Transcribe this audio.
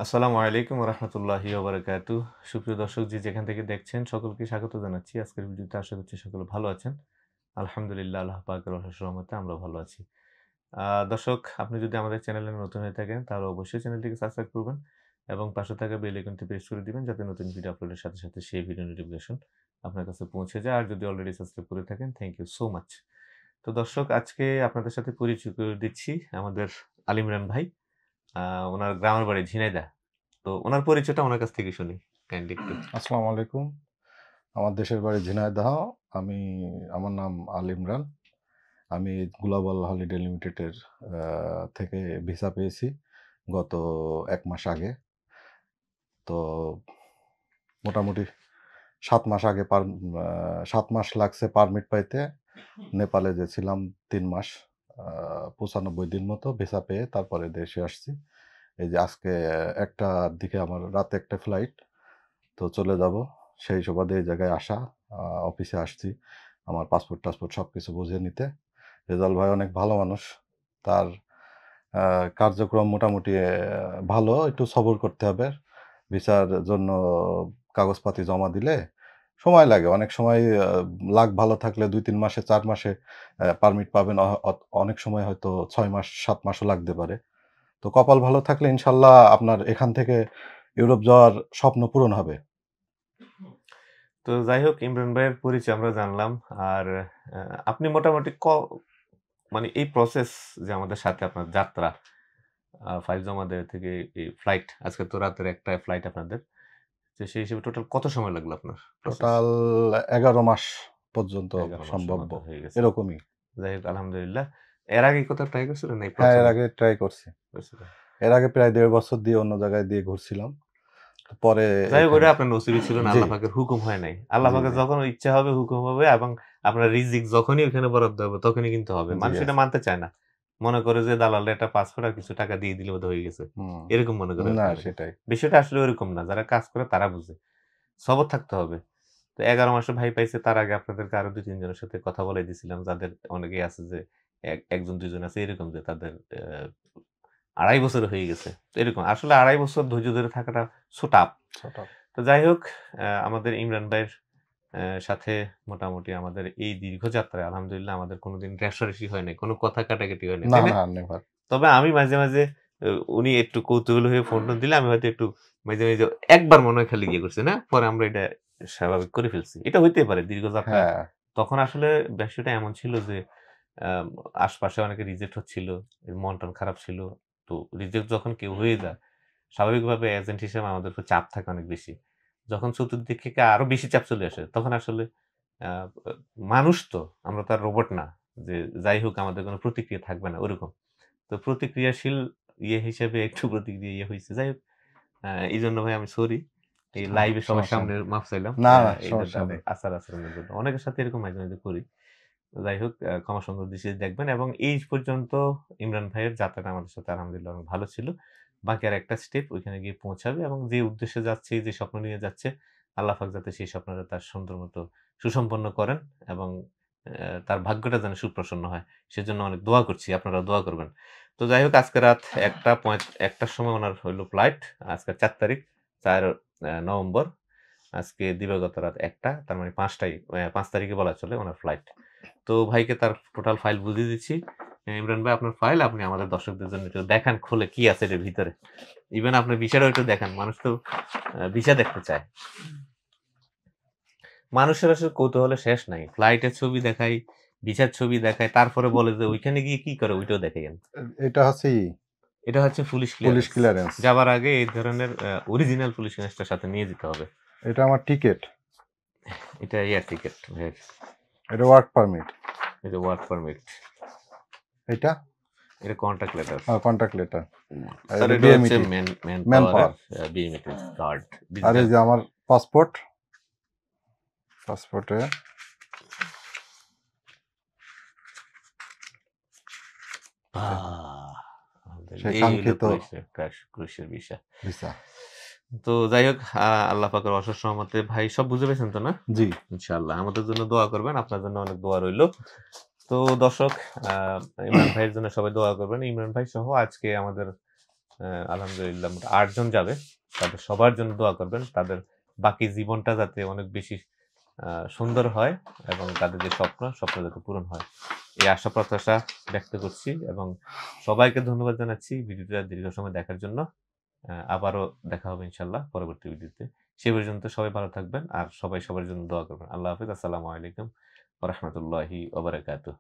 আসসালামু আলাইকুম রহমতুল্লাহি ওবারাকাতু। সুপ্রিয় দর্শক যে যেখান থেকে দেখছেন সকলকে স্বাগত জানাচ্ছি। আজকের ভিডিওতে আশা করছি সকলে ভালো আছেন। আলহামদুলিল্লাহ আল্লাহ পাকের অশেষ রহমতে আমরা ভালো আছি। দর্শক আপনি যদি আমাদের চ্যানেলে নতুন হয়ে থাকেন তাহলে অবশ্যই চ্যানেলটিকে সাবস্ক্রাইব করবেন এবং পাশে থাকা বেল আইকনটি প্রেস করে দিবেন যাতে নতুন ভিডিও আপলোডের সাথে, সাথে সেই ভিডিও নোটিফিকেশন আপনার কাছে পৌঁছে যায়। আর যদি অলরেডি সাবস্ক্রাইব করে থাকেন থ্যাংক ইউ সো মাচ। তো দর্শক আজকে আপনাদের সাথে পরিচয় করে দিচ্ছি আমাদের আলী ইমরান ভাই। উনার গ্রামের বাড়ি ঝিনাইদহ। তো উনার পরিচয়টা উনার কাছ থেকে শুনি। কাইন্ডলি একটু। আসসালামু আলাইকুম। আমার দেশের বাড়ি ঝিনাইদহ। আমার নাম আল ইমরান। আমি গ্লোবাল হলিডে লিমিটেডের থেকে ভিসা পেয়েছি গত ১ মাস আগে। তো মোটামুটি ৭ মাস আগে ৭ মাস লাগছে পারমিট পাইতে। নেপালে ছিলাম ৩ মাস, ৯৫ দিন মতো ভিসা পেয়ে তারপরে দেশে আসছি। এই যে আজকে ১টার দিকে আমার রাতে একটা ফ্লাইট, তো চলে যাব। সেই সুবাদে এই জায়গায় আসা, অফিসে আসছি আমার পাসপোর্ট সব কিছু বুঝিয়ে নিতে। রেজাল ভাই অনেক ভালো মানুষ। তার কার্যক্রম মোটামুটি ভালো। একটু সবর করতে হবে। ভিসার জন্য কাগজপাতি জমা দিলে সময় লাগে। অনেক সময় লাক ভালো থাকলে ২-৩ মাসে ৪ মাসে পারমিট পাবেন। অনেক সময় হয়তো ৬ মাস ৭ মাসও লাগতে পারে। তো কপাল ভালো থাকলে ইনশাল্লাহ আপনার এখান থেকে ইউরোপ যাওয়ার স্বপ্ন পূরণ হবে। তো যাই হোক ইমরান ভাইয়ের পরিচয় আমরা জানলাম। আর আপনি মোটামুটি মানে এই প্রসেস যে আমাদের সাথে আপনার যাত্রা, ফাইল জমা দেওয়া থেকে এই ফ্লাইট, আজকে তো রাতের ১টায় ফ্লাইট আপনাদের। তো সেই হিসেবে টোটাল কত সময় লাগলো আপনার প্রসেস? টোটাল ১১ মাস পর্যন্ত ১১ মাসের সম্ভাব্য। মতো হয়ে গেছে। এরকমই। যাই হোক আলহামদুলিল্লাহ। এর আগে কোথাও ট্রাই করছিলেন না এই হ্যাঁ, ১ম? এর আগে ট্রাই করছি। করছিলেন? এর আগে প্রায় ১.৫ বছর দিয়ে অন্য জায়গায় দিয়ে ঘুরছিলাম। পরে যাই হোক ওটা এখানে। আপনার নসিবে ছিল না, জি, আল্লাহ পাকের হুকুম হয় নাই। আল্লাহ জি, পাকের জি, যখন ইচ্ছা হবে হুকুম হবে এবং আপনার রিজিক যখনই ওখানে বরাদ্দ হবে তখনই কিন্তু হবে। জি মানুষ এটা আছে। মানতে চায় না। মনে করে যে দালাল একটা পাসপোর্ট আর কিছু টাকা দিয়ে দিলে বোধহয় হয়ে গেছে। হুম। এরকম মনে করে না আরকি অনেকে। সেটাই। বিষয়টা আসলে ওরকম না। যারা কাজ করে তারা বুঝে। সবর থাকতে হবে। তো ১১ মাসে ভাই পাইছে তার আগে আপনাদেরকে আরো ২-৩ জনের সাথে কথা বলাই দিছিলাম। যাদের অনেকেই আছে যে ১ জন ২ জন আছে এরকম যে তাদের ২.৫ বছর হয়ে গেছে। তো এরকম। আসলে ২.৫ বছর ধৈর্য ধরে থাকাটা সো টাফ। ছোট। তো যাই হোক আমাদের ইমরান ভাইয়ের সাথে মোটামুটি আমাদের এই দীর্ঘ যাত্রায় আলহামদুলিল্লাহ আমাদের কোনোদিন রেষারেষি হয় নাই। কোনো কথা কাটাকাটি হয় নাই। না, তাই না? না নেভার। তবে আমি মাঝে, মাঝে উনি একটু কৌতূহলী হয়ে ফোন-টোন দিলে আমি হয়তো একটু মাঝে, মাঝে একবার মনে হয় খালি ইয়ে করছি না? পরে আমরা এটা স্বাভাবিক করে ফেলছি। এটা হইতেই পারে দীর্ঘ যাত্রা। হ্যাঁ, তখন আসলে বিষয়টা এমন ছিল যে আম আশপাশে অনেকে রিজেক্ট হচ্ছিল। মন-টন খারাপ ছিল। তো রিজেক্ট যখন কেউ হয়ে যায়, স্বাভাবিকভাবে এজেন্ট হিসেবে আমাদের উপর চাপ থাকে অনেক বেশি। যখন চতুর্দিক থেকে আরো বেশি চাপ চলে আসে, তখন আসলে আ আ মানুষ তো, আমরা তো আর রোবট না। যে যাই হোক আমাদের কোনো প্রতিক্রিয়া থাকবে না, ওরকম। তো প্রতিক্রিয়াশীল হিসেবে একটু প্রতিক্রিয়া হইছে। যাই হোক এইজন্য ভাই আমি সরি। এই লাইভে সবার সমস্যা সামনে নেই। মাফ চাইলাম। না, না এইজন্য সমস্যা আমার নেই। আচার-আচরণের জন্য। অনেকের সাথে এরকম মাঝে, মাঝে করি। যাই হোক ক্ষমা সুন্দর দৃষ্টিতে দেখবেন এবং এই পর্যন্ত ইমরান ভাইয়ের যাত্রাটা আমাদের সাথে আলহামদুলিল্লাহ অনেক ভালো ছিল। বাকি আরেকটা স্টেপ ওইখানে গিয়ে পৌঁছাবে এবং যে উদ্দেশ্যে যাচ্ছে, যে স্বপ্ন নিয়ে যাচ্ছে, আল্লাহ পাক যাতে সেই স্বপ্নটা তার সুন্দর মতো সুসম্পন্ন করেন এবং তার ভাগ্যটা যেন সুপ্রসন্ন হয়। সেজন্য অনেক দোয়া করছি। আপনারাও দোয়া করবেন। তো যাই হোক আজকে রাত ১টার সময় উনার হইল ফ্লাইট। আজকে ৪ তারিখ ৪ নভেম্বর। আজকে দিবাগত রাত ১টা তার মানে ৫ তারিখে বলা চলে উনার ফ্লাইট। তো ভাইকে তার টোটাল ফাইল বুঝিয়ে দিচ্ছি। ইমরান ভাই আপনার ফাইল আপনি আমাদের দর্শকদের জন্য একটু দেখান খুলে কি আছে এটার ভিতরে। ইভেন আপনার ভিসাটাও একটু দেখান। মানুষ তো ভিসা দেখতে চায়। মানুষের আসলে কৌতূহলের শেষ নাই। ফ্লাইটের ছবি দেখাই, ভিসার ছবি দেখাই, তারপরে বলে যে ওইখানে গিয়ে কি করে ওইটাও দেখাইয়েন। এটা হচ্ছে এটা হচ্ছে পুলিশ পুলিশ ক্লিয়ারেন্স। ক্লিয়ারেন্স। যাবার আগে এই ধরনের অরিজিনাল পুলিশ ক্লিয়ারেন্সটার সাথে নিয়ে যেতে হবে। এটা আমার টিকেট। এটা এয়ার টিকেট ভাইয়ের। এটা ওয়ার্ক পারমিট। এটা ওয়ার্ক পারমিট। এটা এটা কন্ট্রাক্ট লেটার। Contract letter. আর আর এটা এটা হচ্ছে বিএমইটি, ম্যান ম্যান পাওয়ারের পাওয়ার। বিএমইটি কার্ড, আর ভিজিটর। এই যে আমার পাসপোর্ট। পাসপোর্টে সেই এই হইলো কাঙ্ক্ষিত ক্রুশের বিষয়। ভিসা। তো যাই হোক আল্লাহ পাকের অশেষ রহমতে ভাই সব বুঝে পেয়েছেন তো না? জি। ইনশাআল্লাহ আমাদের জন্য দোয়া করবেন। আপনার জন্য অনেক দোয়া রইলো। তো দর্শক আ ইমরান ভাইয়ের জন্য সবাই দোয়া করবেন। ইমরান ভাই সহ আজকে আমাদের আলহামদুলিল্লাহ ৮ জন যাবে। তাদের সবার জন্য দোয়া করবেন। তাদের বাকি জীবনটা যাতে অনেক বেশি সুন্দর হয় এবং তাদের যে স্বপ্ন যাতে পূরণ হয়। এই আশা প্রত্যাশা ব্যক্ত করছি এবং সবাইকে ধন্যবাদ জানাচ্ছি ভিডিওটা দীর্ঘ সময় দেখার জন্য। আবারও দেখা হবে ইনশাআল্লাহ পরবর্তী ভিডিওতে। সে পর্যন্ত সবাই ভালো থাকবেন আর সবাই সবার জন্য দোয়া করবেন। আল্লাহ হাফেজ। আসসালামু আলাইকুম ওয়া রাহমাতুল্লাহি ওয়া বারাকাতুহু।